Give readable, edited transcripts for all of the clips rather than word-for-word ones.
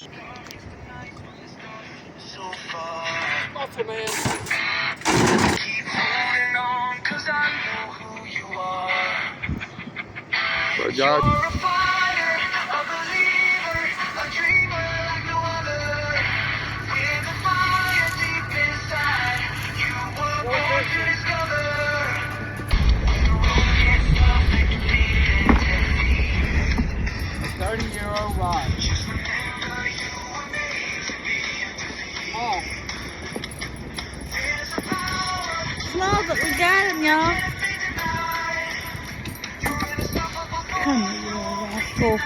Muscle man. Keep holding on, 'cause I know who you are. But You're God, a fighter, a believer, a dreamer like no other. With a fire deep inside, you were born to discover. You won't get stuck defeated defeat. a 30-year-old ride. Just remember you were made to be undefeated. Oh, There's a power Small, but we got him, y'all. you're unstoppable. Come here, you little rascal.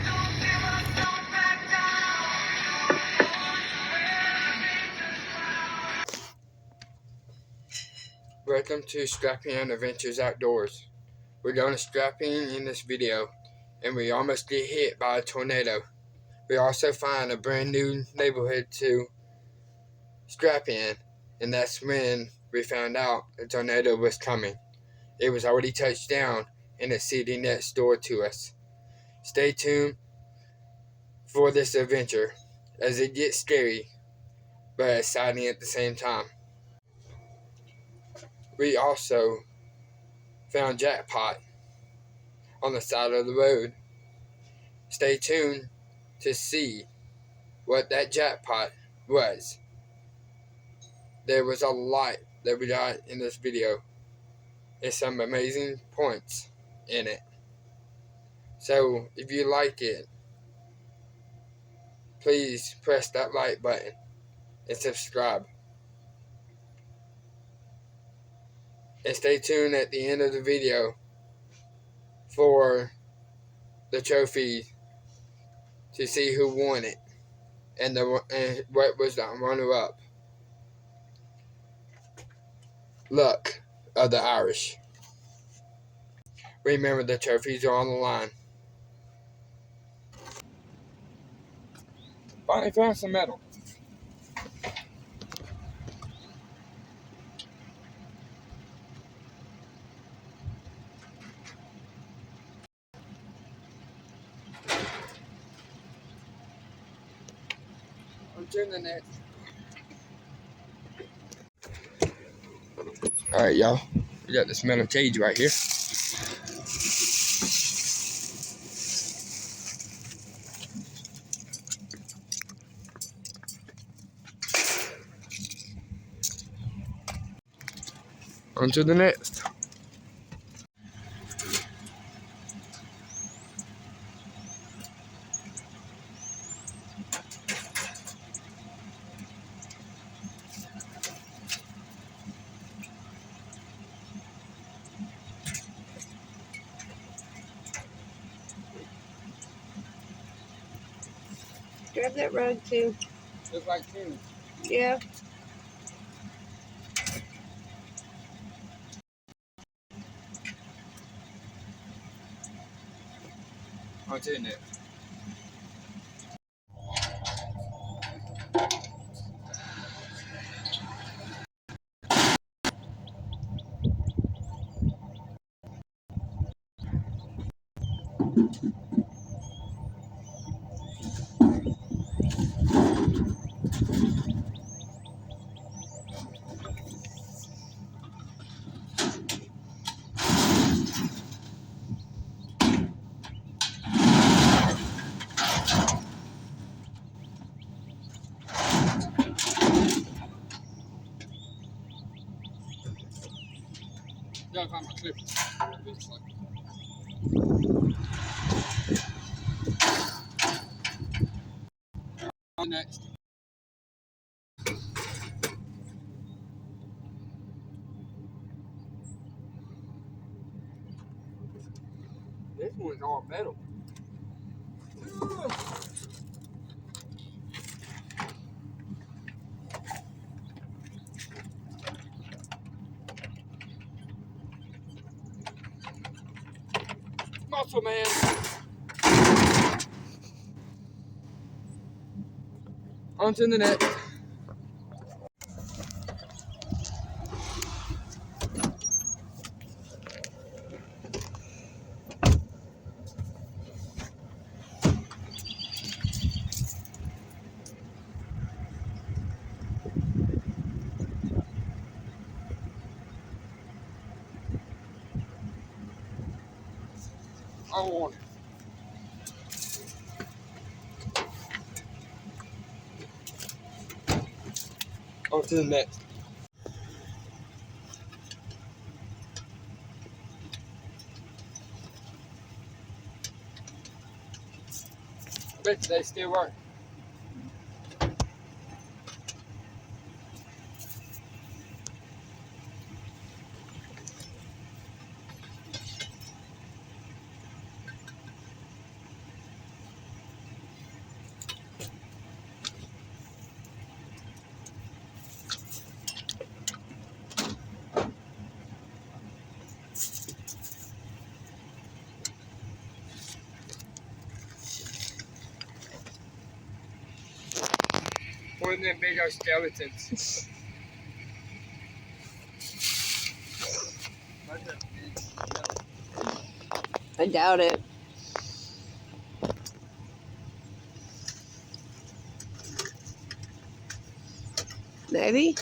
Don't give up, don't back down. welcome to Strapping Adventures Outdoors. We're going strapping in this video, and we almost get hit by a tornado. We also find a brand new neighborhood to strap in, and that's when we found out the tornado was coming. It was already touched down in the city next door to us. Stay tuned for this adventure, as it gets scary, but exciting at the same time. We also found Jackpot on the side of the road. Stay tuned to see what that jackpot was. There was a lot that we got in this video, and some amazing points in it. So if you like it, please press that like button and subscribe. And stay tuned at the end of the video for the trophy to see who won it and what was the runner-up. Luck of the Irish. Remember, the trophies are on the line. Finally found some metal. I'm turning the net. Alright, y'all. We got this metal cage right here. On to the next. Grab that rug, too. Just like two. Yeah. On to the next. Gotta find my clippers. On next. This one's all metal. Muscle man. On to the next. on. On to the next. I bet they still work. One of them big old skeletons. I doubt it. Maybe.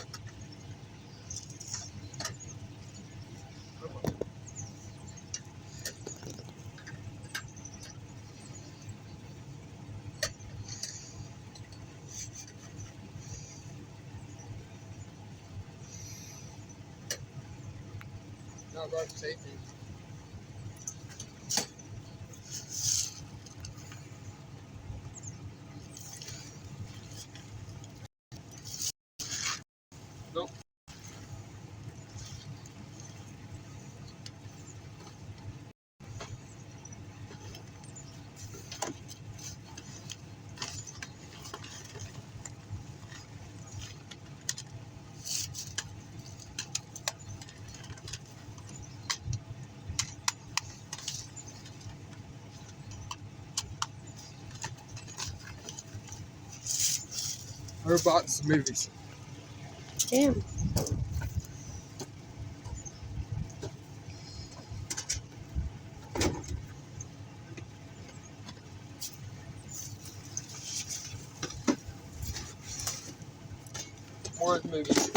Not about safety. Nope. Robots movies. Damn. More movies.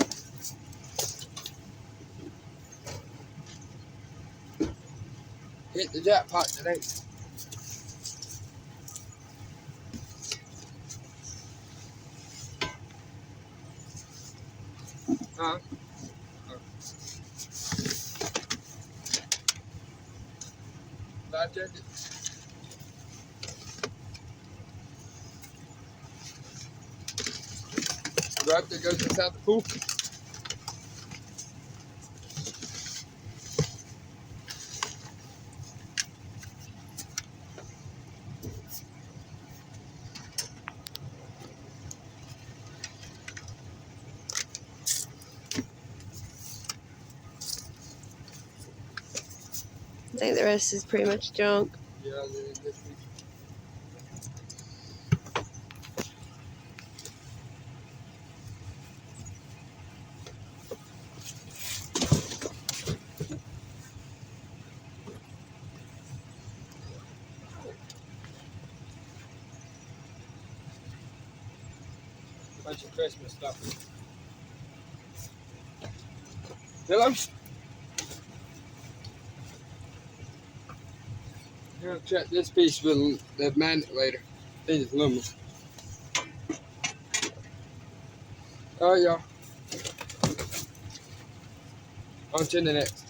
Hit the jackpot today. Huh? Life jacket. The rope that goes inside the pool. I think the rest is pretty much junk. Yeah, this week. Bunch of Christmas stuff. Hello? You're gonna check this piece with the magnet later. I think it's aluminum. Alright, y'all. On to the next.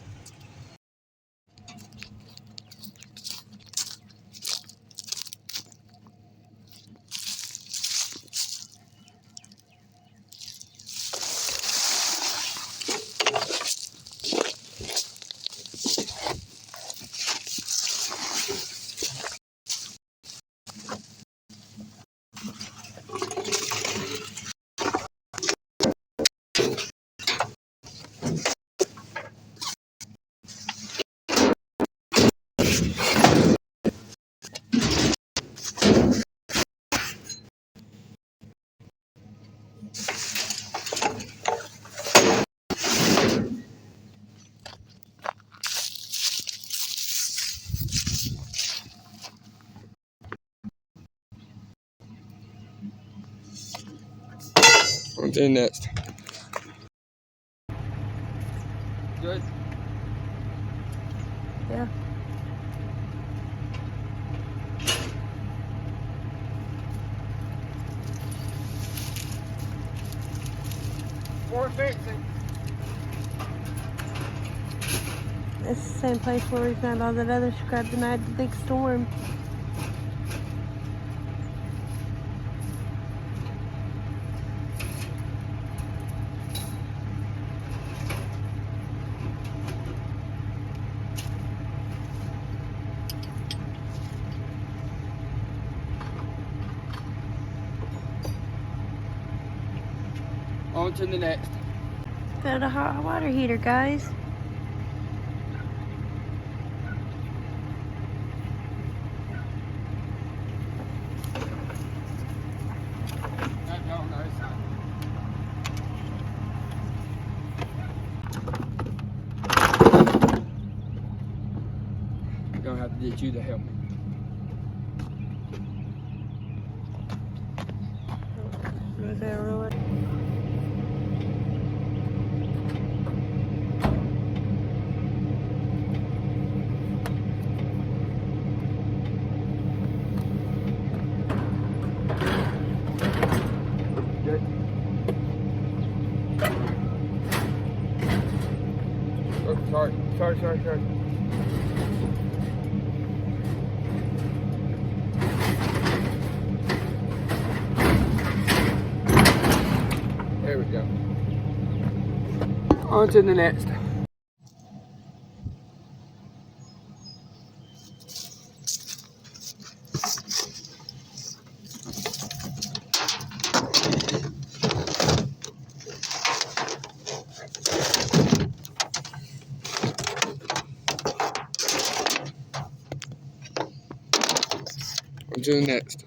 On to the next. Good? Yeah. same place where we found all that other scrub the night of the big storm. On to the next. Found a hot water heater, guys. Gonna have to get you to help me. Okay, roll it. Good. Oh, sorry. There we go. On to the next. On to the next.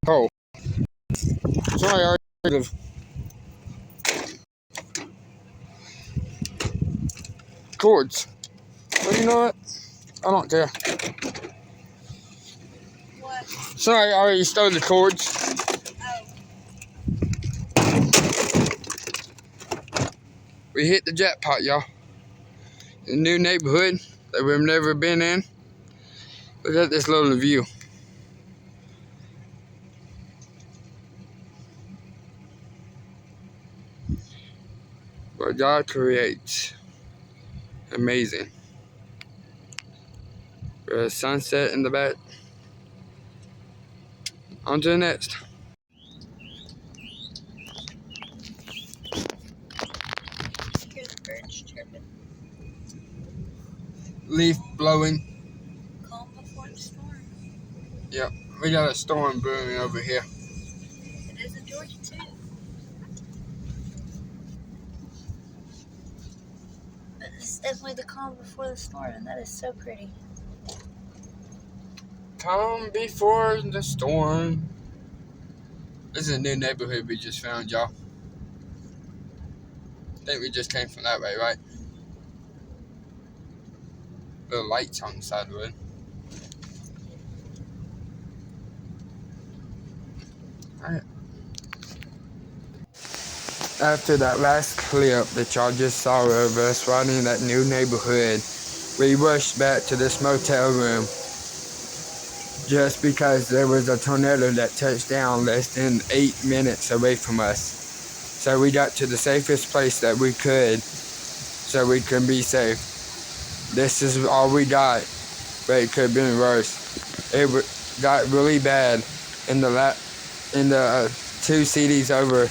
Oh. Sorry, I heard of cords. But you know what? I don't care. What? Sorry, I already stole the cords. We hit the jackpot, y'all. A new neighborhood that we've never been in. Look at this little view. What God creates. Amazing. There's a sunset in the back. On to the next. Here's the birds chirping. Leaf blowing. Calm before the storm. Yep, we got a storm brewing over here. It is in Georgia too. But this is definitely the calm before the storm, and that is so pretty. Calm before the storm. This is a new neighborhood we just found, y'all. I think we just came from that way, right? Little lights on the side of the road. Alright. After that last clip that y'all just saw of us riding that new neighborhood, we rushed back to this motel room just because there was a tornado that touched down less than 8 minutes away from us. So we got to the safest place that we could so we could be safe. This is all we got, but it could have been worse. It got really bad in the 2 CDs over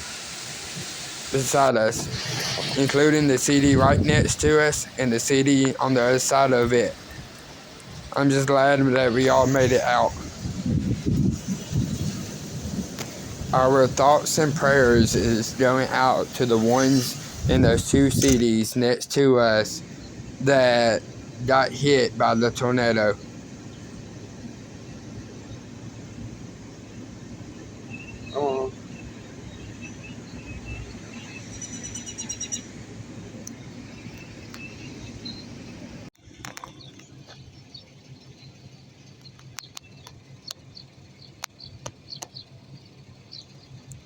beside us, including the CD right next to us and the CD on the other side of it. I'm just glad that we all made it out. Our thoughts and prayers is going out to the ones in those 2 CDs next to us that got hit by the tornado. Oh.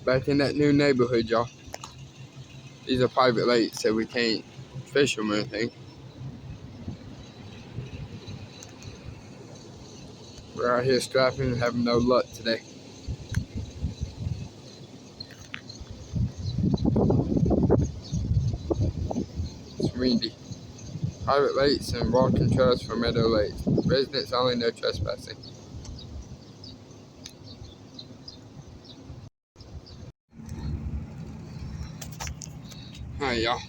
Back in that new neighborhood, y'all. These are private lakes, so we can't fish them or anything. We're out here strapping and having no luck today. It's windy. Private lakes and walking trails for Meadow Lake. Residents only, no trespassing. Alright, y'all.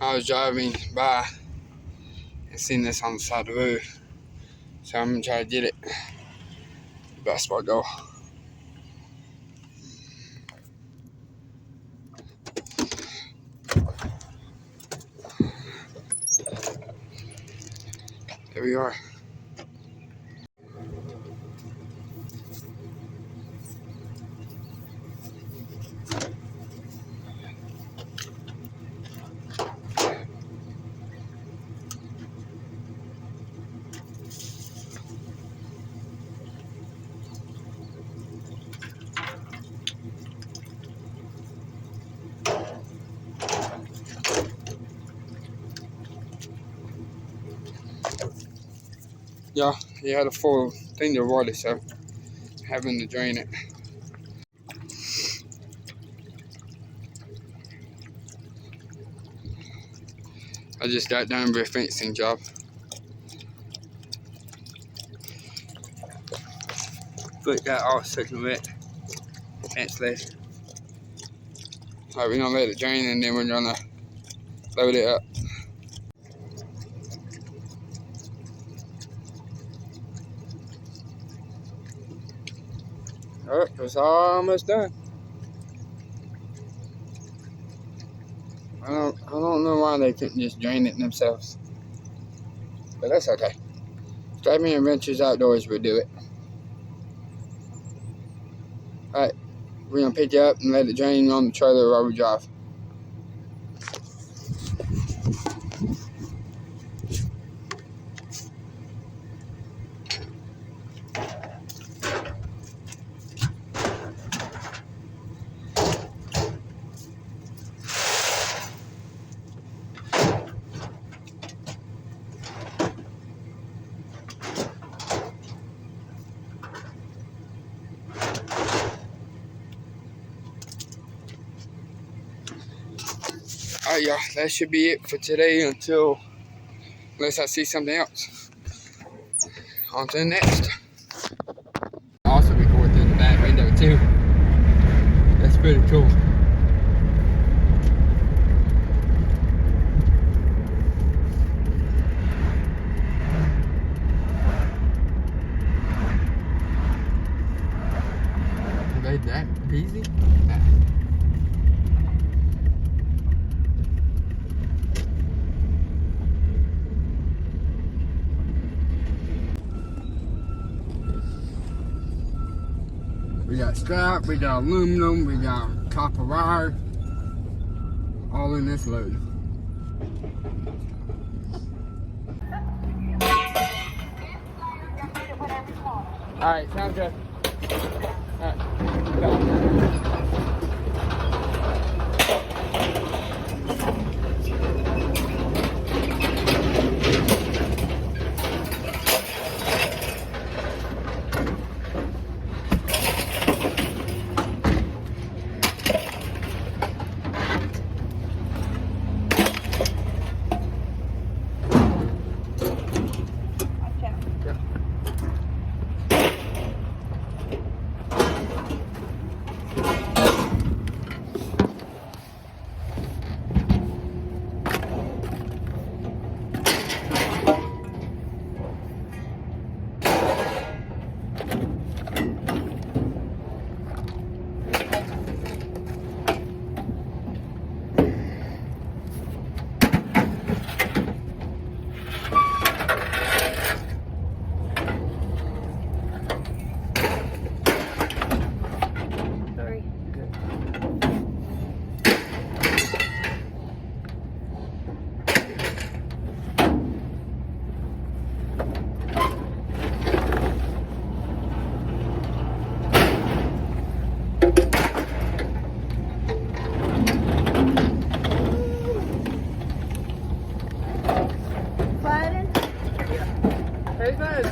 I was driving by and seen this on the side of the road. So I'm gonna try to get it. Basketball goal. There we are. Yeah, he had a full thing of water, so having to drain it. I just got done with a fencing job. But got all soaking wet. Fence left. Alright, we're gonna let it drain and then we're gonna load it up. Oh, it's almost done. I don't know why they couldn't just drain it themselves. But that's okay. Strapping Adventures Outdoors will do it. Alright, we're gonna pick it up and let it drain on the trailer while we drive. Alright, y'all, that should be it for today unless I see something else. On to the next. Also record through the back window too. That's pretty cool. Made that easy? Nah. We got strap, we got aluminum, we got copper wire, all in this load. Alright, sounds good. Alright,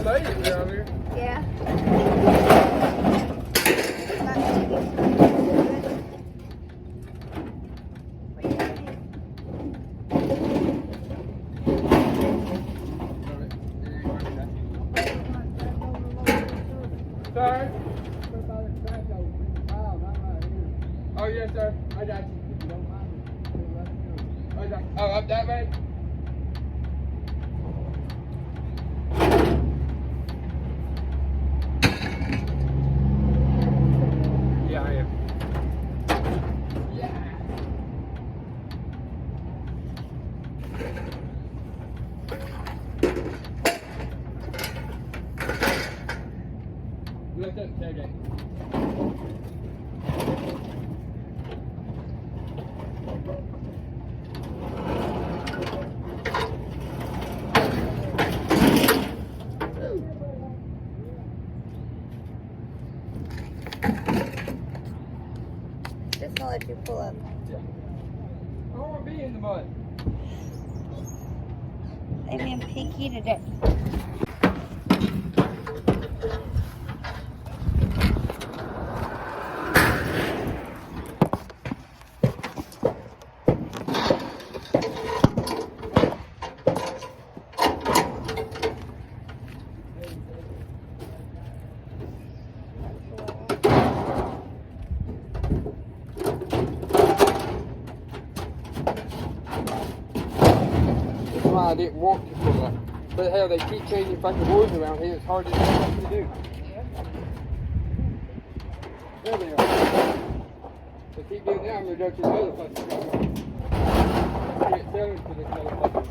that lady over here. Yeah. Sir? Oh, yes, sir. I got you. Oh, up that way? Yeah, I am. Yeah. Look at the tailgate. Just gonna let you pull up. Yeah. I don't want to be in the mud. They being picky today. That's why I didn't want to pull up. But hell, they keep changing fucking rules around here. It's hard to know what to do. There they are. They keep doing that, I'm gonna go to the other fucking can't tell into this motherfucker.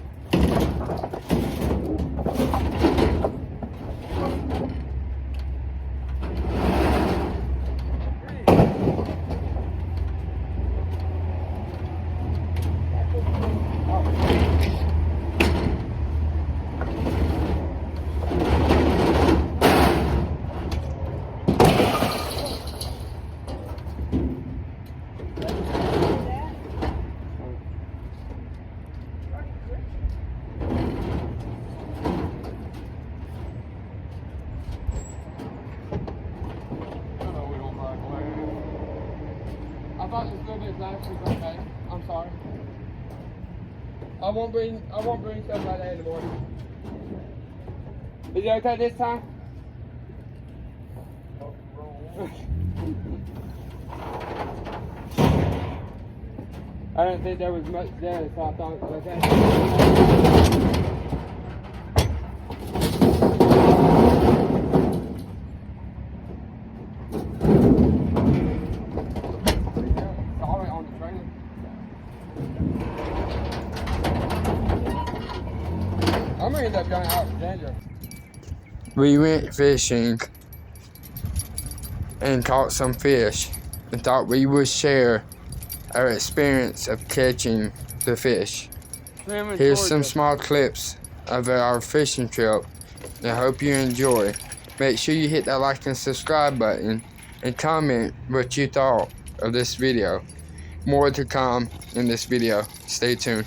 I thought this building last week okay. I'm sorry. I won't bring stuff like that in the morning. Is it okay this time? I didn't think there was much there, so I thought it was okay. I'm gonna end up going out with Ginger. We went fishing and caught some fish and thought we would share our experience of catching the fish. Here's some small clips of our fishing trip. I hope you enjoy. Make sure you hit that like and subscribe button and comment what you thought of this video. More to come in this video. Stay tuned.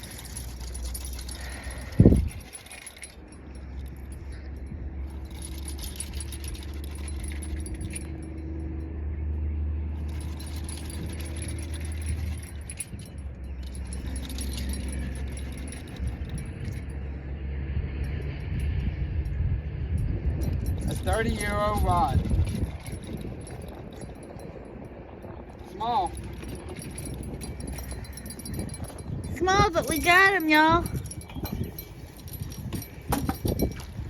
A 30-year-old rod. Small. Small, but we got him, y'all.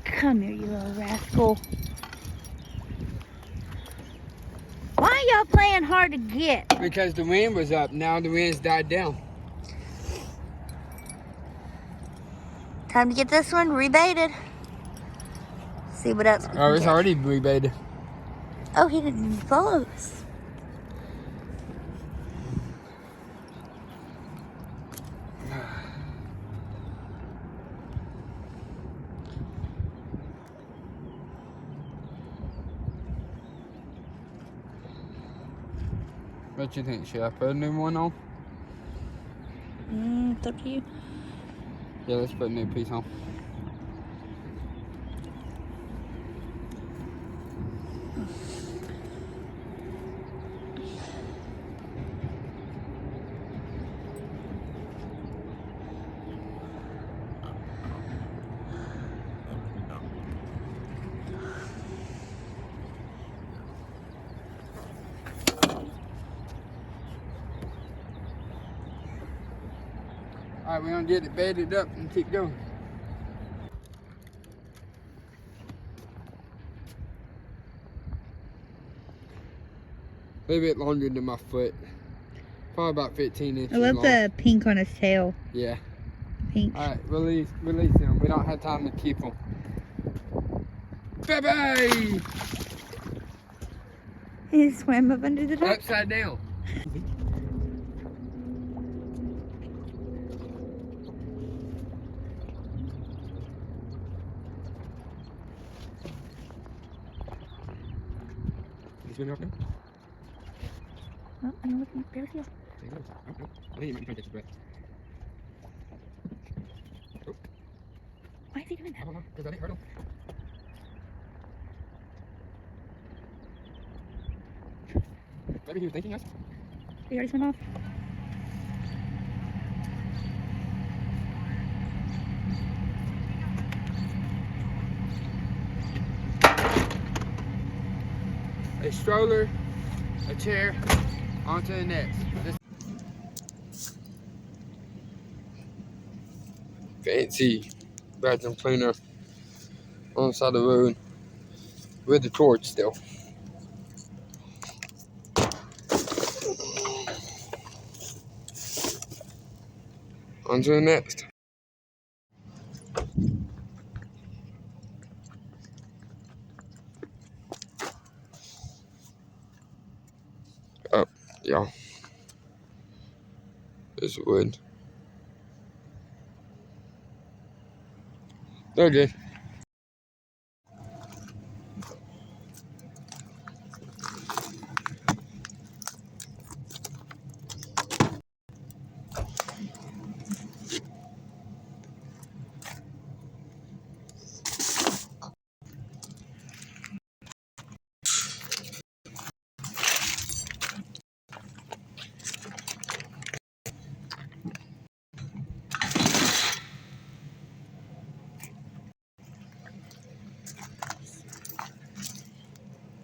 Come here, you little rascal. Why are y'all playing hard to get? Because the wind was up. Now the wind's died down. Time to get this one rebaited. See what else we can Oh, it's catch. already rebaited. Oh, he didn't even follow us. What you think? Should I put a new one on? It's up to you. Yeah, let's put a new piece on. Alright, we're gonna get it bedded up and keep going. A little bit longer than my foot. Probably about 15 inches I love long. the pink on his tail. Yeah. Pink. Alright, release him. We don't have time to keep him. Bye-bye! He swam up under the truck. Upside down. He's swimming off now? Oh, I'm looking up there. There he goes. Oh, no. I think he might be trying to catch his breath. Oh, Why is he doing I that? don't know. Because I didn't hurt him. Maybe he was thanking us. He already swam off. A stroller, a chair, onto the next. Fancy vacuum cleaner on the side of the road with the torch still. On to the next. Oh, yeah. There's wood. They're good.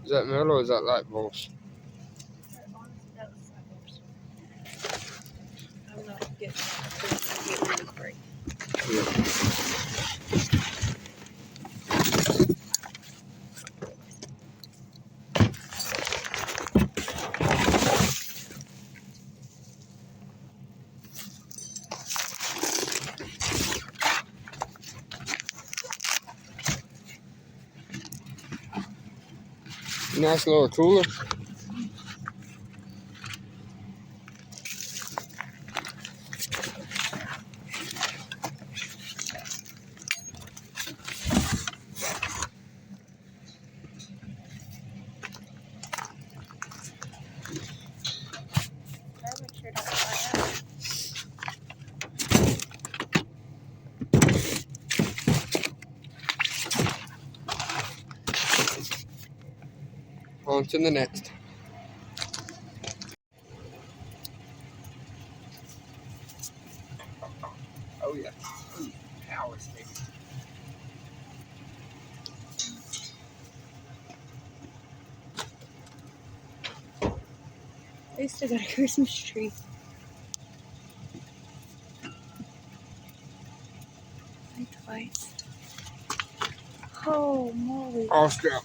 Is that metal or is that light bulbs? I'm not getting rid of break. Nice little cooler. On to the next. Oh yeah. Ooh, power stick. They still got a Christmas tree. Twice. Oh, moly. All strap.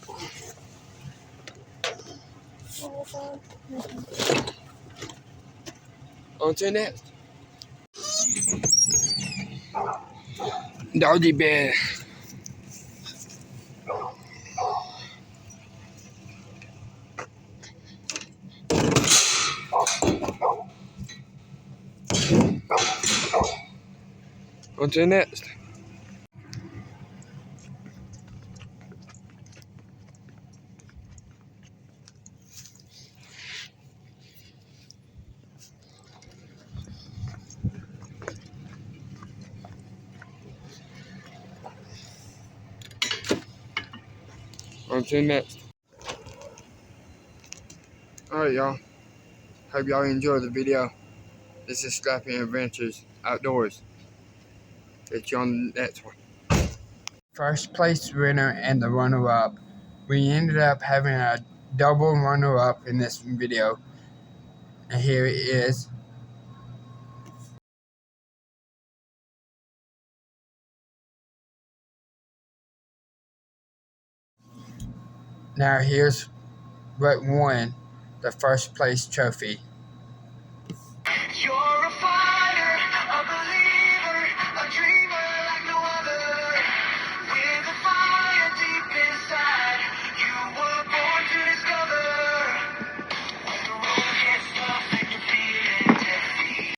On to the next. Doggy bed. On to the next. On to the next. Alright, y'all. Hope y'all enjoyed the video. This is Scrappy Adventures Outdoors. Catch you on the next one. First place winner and the runner-up. We ended up having a double runner-up in this video. And here it is. Now here's what won the first place trophy.